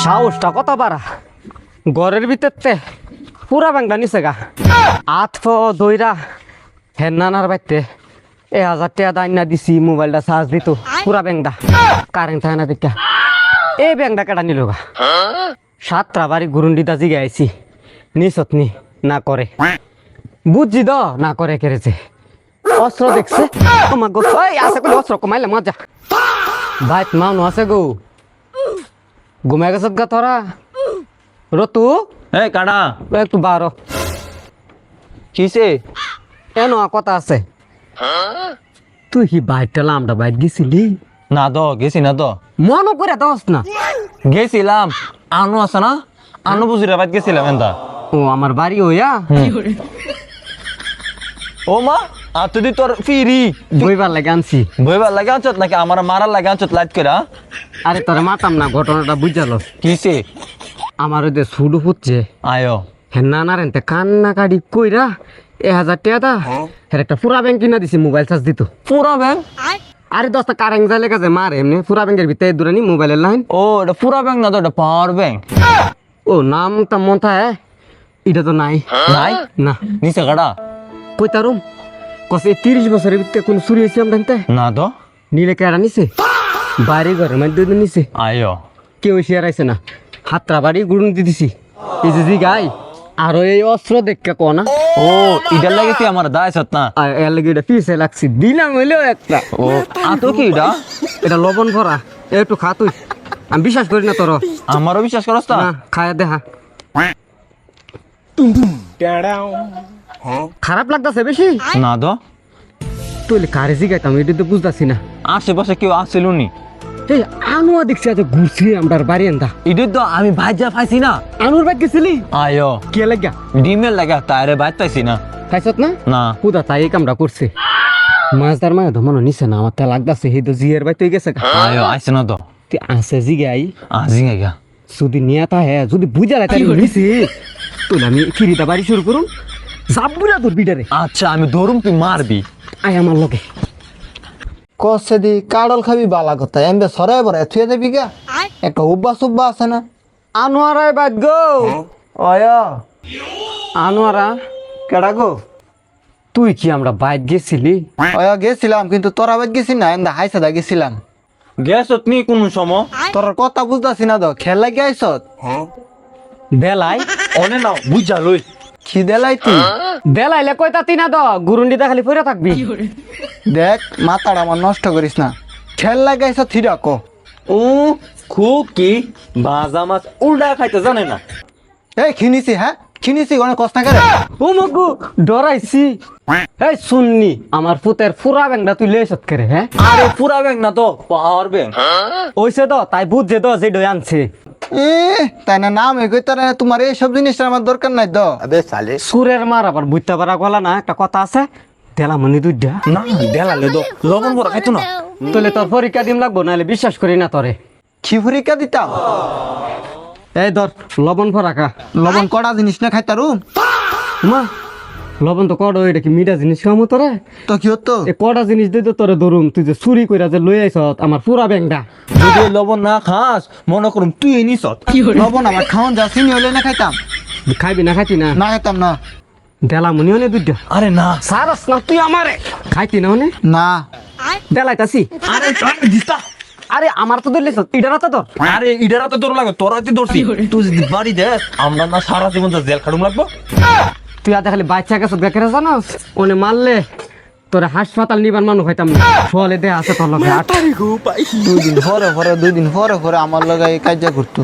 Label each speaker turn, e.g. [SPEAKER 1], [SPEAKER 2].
[SPEAKER 1] সাহসটা কত বাড়া ঘরের ভিতরতে পুরা বাংলা নিছে গা আত দইরা হেন নানার বাইতে 1000 টাকা দাইন না দিছি মোবাইলটা চার্জ দিত পুরা ব্যাংকটা কারেন্ট থাকে না দেখা এই ব্যাংকটা কেটা নিল গা 7টা বাড়ি গুরুন্ডিটা জিগে আইছি নিছত নি না করে বুঝছি দ না করে কেড়েছে অস্ত্র দেখছে আমার গো আছে কই অস্ত্র কমাইলে মজা বাইত মাউন আছে গো ঘুমাই গেছত গা তোরা রতু
[SPEAKER 2] এই কাড়া
[SPEAKER 1] একটু বারো
[SPEAKER 2] কিসে
[SPEAKER 1] কেন কথা আছে তুই কি বাইকটা লামটা বাইক গেছিলি
[SPEAKER 2] না তো গেছি না তো
[SPEAKER 1] মনে করে দোস না
[SPEAKER 2] গেছিলাম আনো আছে না আনো বুঝিরা বাইত গেছিলাম এন্দা
[SPEAKER 1] ও আমার বাড়ি হইয়া
[SPEAKER 2] ও মা আর তুই তোর ফিরি
[SPEAKER 1] বইবার লাগে আনছি
[SPEAKER 2] বইবার লাগে আনছত নাকি আমার মারার লাগে আনছত লাইট করা
[SPEAKER 1] আরে তোরে মাতাম না ঘটনাটা বুঝালো
[SPEAKER 2] কিসে
[SPEAKER 1] আমার ওই যে সুডু ফুটছে
[SPEAKER 2] আয়ো
[SPEAKER 1] হেনা না রেনতে কান্না কাটি কইরা 1000 টাকা দা হের একটা পুরা ব্যাংক কিনা দিছি মোবাইল চার্জ দিত
[SPEAKER 2] পুরা ব্যাংক
[SPEAKER 1] আরে 10টা কারেন্ট জালে কাছে মারে এমনি পুরা ব্যাংকের ভিতরে দূরানি মোবাইলের লাইন
[SPEAKER 2] ও এটা পুরা ব্যাংক না তো এটা পাওয়ার ব্যাংক
[SPEAKER 1] ও নামটা মন থাকে এটা তো নাই
[SPEAKER 2] নাই
[SPEAKER 1] না
[SPEAKER 2] নিচে কাড়া
[SPEAKER 1] কইতারুম কসে 30 বছরের ভিতরে কোন চুরি হয়েছে আমরা
[SPEAKER 2] না তো
[SPEAKER 1] নীলে কেডা নিছে বাড়ি ঘরের মধ্যে নিছে
[SPEAKER 2] আয়ো
[SPEAKER 1] কেউ শেয়ার আইছে না হাতরা বাড়ি গুড়ুন দি দিছি এই যে গাই আর এই অস্ত্র দেখকে কোনা
[SPEAKER 2] ও ইডার লাগে তুই আমার দায় সত না
[SPEAKER 1] এর লাগে এটা পিছে লাগছি দিলাম হইলেও একটা
[SPEAKER 2] ও আতো কি এটা
[SPEAKER 1] এটা লবণ ভরা একটু খা তুই আমি বিশ্বাস করি না তোর
[SPEAKER 2] আমারও বিশ্বাস করস তা
[SPEAKER 1] না খায়া দেখা খারাপ লাগতেছে বেশি
[SPEAKER 2] না তো
[SPEAKER 1] তুই কারে জিগাইতাম এটা তো বুঝতেছি না
[SPEAKER 2] আশেপাশে কেউ আসছিল নি
[SPEAKER 1] এই আনুয়া দেখছি আজ ঘুরছি আমার বাড়ি আনতা
[SPEAKER 2] ইডের তো আমি ভাইজা পাইছি না
[SPEAKER 1] আনুর বাইক গেছিলি
[SPEAKER 2] আয়ো
[SPEAKER 1] কে লাগা
[SPEAKER 2] ডিমের লাগা তাইরে বাইত পাইছি না
[SPEAKER 1] খাইছত না
[SPEAKER 2] না
[SPEAKER 1] পুদা তাই এই কামটা করছে মাছদার মায় ধমনো নিছে না আমার তা লাগতাছে হে তো জিয়ের বাই তুই গেছে
[SPEAKER 2] আয়ো আইছে না তো
[SPEAKER 1] তুই আছে জিগাই
[SPEAKER 2] আজি গা
[SPEAKER 1] যদি নিয়া তা হ্যাঁ যদি বুঝালে তাই নিছি তুই আমি ফিরিতা বাড়ি শুরু করুন যাবুরা তোর বিডারে
[SPEAKER 2] আচ্ছা আমি ধরুম তুই মারবি
[SPEAKER 1] আয় আমার লগে
[SPEAKER 3] কষে দি কাড়ল খাবি বালা কথা এমবে সরাই বড় থুয়ে দেবি গা একটা অভ্যাস অভ্যাস আছে না
[SPEAKER 1] আনোয়ারায় বাদ গো
[SPEAKER 3] অয়া
[SPEAKER 1] আনোয়ারা
[SPEAKER 3] কেডা গো
[SPEAKER 1] তুই কি আমরা বাইক গেছিলি
[SPEAKER 3] অয়া গেছিলাম কিন্তু তোরা বাদ গেছি না এমদা হাইসাদা গেছিলাম
[SPEAKER 2] গেছত নি কোন সময়
[SPEAKER 3] তোর কথা বুঝতাছি না তো খেলা গেছত
[SPEAKER 1] বেলাই
[SPEAKER 2] অনে নাও বুঝা লই
[SPEAKER 3] কি দেলাই তুই
[SPEAKER 1] বেলাইলে কইতা তিনা দ গুরুন্ডিটা খালি পড়ে থাকবি
[SPEAKER 3] দেখ মাথাটা আমার নষ্ট করিস না খেলা গাইছ থিরা কো
[SPEAKER 2] ও খুব কি বাজা মাছ উল্টা খাইতে জানে না
[SPEAKER 3] এই খিনিছি হ্যাঁ খিনিছি অনেক কষ্ট করে
[SPEAKER 1] ও মগু ডরাইছি এই শুননি আমার পুতের ফুরা ব্যাংটা তুই লেছত করে হ্যাঁ
[SPEAKER 2] আরে পুরা ব্যাংক না তো পাওয়ার ব্যাংক
[SPEAKER 1] ওইসে তো তাই বুঝছে তো যে ডই আনছে
[SPEAKER 3] এ তাই না নাম এগোই তার তোমার এইসব জিনিসটা আমার দরকার নাই তো
[SPEAKER 1] সুরের মার আবার বুঝতে পারা গলা না একটা কথা আছে তেলা মনি দুইটা
[SPEAKER 2] না দেলালে তো লবণ বড় খাইতো না
[SPEAKER 1] তোলে তোর পরীক্ষা দিম লাগবো নাহলে বিশ্বাস করি না তোরে
[SPEAKER 3] কি পরীক্ষা দিতাম
[SPEAKER 1] এই ধর লবণ ফরাকা
[SPEAKER 3] লবণ কড়া জিনিস না খাইতারু
[SPEAKER 1] মা লবণ তো কড় এটা কি মিঠা জিনিস খামো তোরে
[SPEAKER 3] তো কি হতো
[SPEAKER 1] এ কড়া জিনিস দিয়ে তো তোরে ধরুম তুই যে চুরি কইরা যে লই আইছ আমার পুরা ব্যাংকটা
[SPEAKER 2] যদি লবণ না খাস মনে করুম তুই নিছত
[SPEAKER 3] লবণ আমার খাওয়ান যা চিনি হলে না খাইতাম
[SPEAKER 1] খাইবি না খাইতি না
[SPEAKER 3] না খাইতাম না
[SPEAKER 1] দেলা মনি হলে দুইটা
[SPEAKER 2] আরে না
[SPEAKER 1] সারস না তুই আমারে খাইতি না হলে
[SPEAKER 3] না
[SPEAKER 1] দেলাইতাছি
[SPEAKER 2] আরে দিস্তা
[SPEAKER 1] আরে আমার তো ধরলিস ইডারা তো তোর
[SPEAKER 2] আরে ইডারা তো তোর লাগে তোরা তুই ধরছি তুই যদি বাড়ি দে আমরা না সারা জীবন তো জেল খাটুম লাগবো
[SPEAKER 1] তুই আর খালি বাচ্চা গেছ বেকারে জানাস ওনে মারলে তোরে হাসপাতাল নিবার মানুষ হইতাম না ফলে দে আছে তোর লগে
[SPEAKER 3] 2 দিন পরে পরে 2 দিন পরে পরে আমার লগে এই কাজ করতো